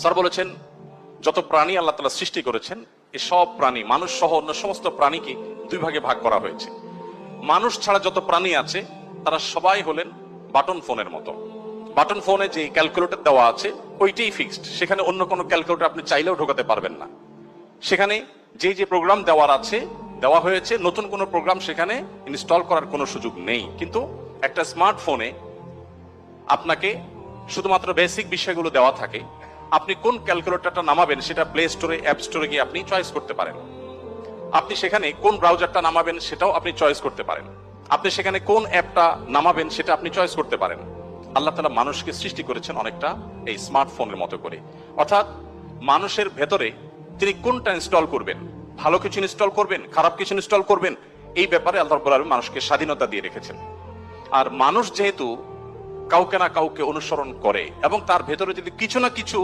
Sir বলেছেন যত প্রাণী আল্লাহ তাআলা সৃষ্টি করেছেন এই সব প্রাণী মানুষ সহ অন্য সমস্ত প্রাণীকে দুই ভাগে ভাগ করা হয়েছে। মানুষ ছাড়া যত প্রাণী আছে তারা সবাই হলেন বাটন ফোনের মতো। বাটন ফোনে যে ক্যালকুলেটর দেওয়া আছে ওইটাই ফিক্সড, সেখানে অন্য কোনো ক্যালকুলেটর আপনি চাইলেও ঢোকাতে পারবেন না। সেখানে যে যে প্রোগ্রাম দেওয়া হয়েছে, নতুন কোনো প্রোগ্রাম সেখানে ইনস্টল করার কোনো সুযোগ নেই। কিন্তু একটা স্মার্টফোনে আপনাকে শুধুমাত্র বেসিক বিষয়গুলো দেওয়া থাকে। আপনি কোন ক্যালকুলেটরটা নামাবেন সেটা প্লে স্টোরে, অ্যাপ স্টোরে গিয়ে আপনি চয়েস করতে পারেন। আপনি সেখানে কোন ব্রাউজারটা নামাবেন সেটাও আপনি চয়েস করতে পারেন। আপনি সেখানে কোন অ্যাপটা নামাবেন সেটা আপনি চয়েস করতে পারেন। আল্লাহ তাআলা মানুষকে সৃষ্টি করেছেন অনেকটা এই স্মার্টফোনের মতো করে, অর্থাৎ মানুষের ভেতরে তিনি কোনটা ইনস্টল করবেন, ভালো কিছু ইনস্টল করবেন, খারাপ কিছু ইনস্টল করবেন, এই ব্যাপারে আল্লাহ রাব্বুল আলামিন মানুষকে স্বাধীনতা দিয়ে রেখেছেন। আর মানুষ যেহেতু কাউকে না কাউকে অনুসরণ করে এবং তার ভেতরে যদি কিছু না কিছু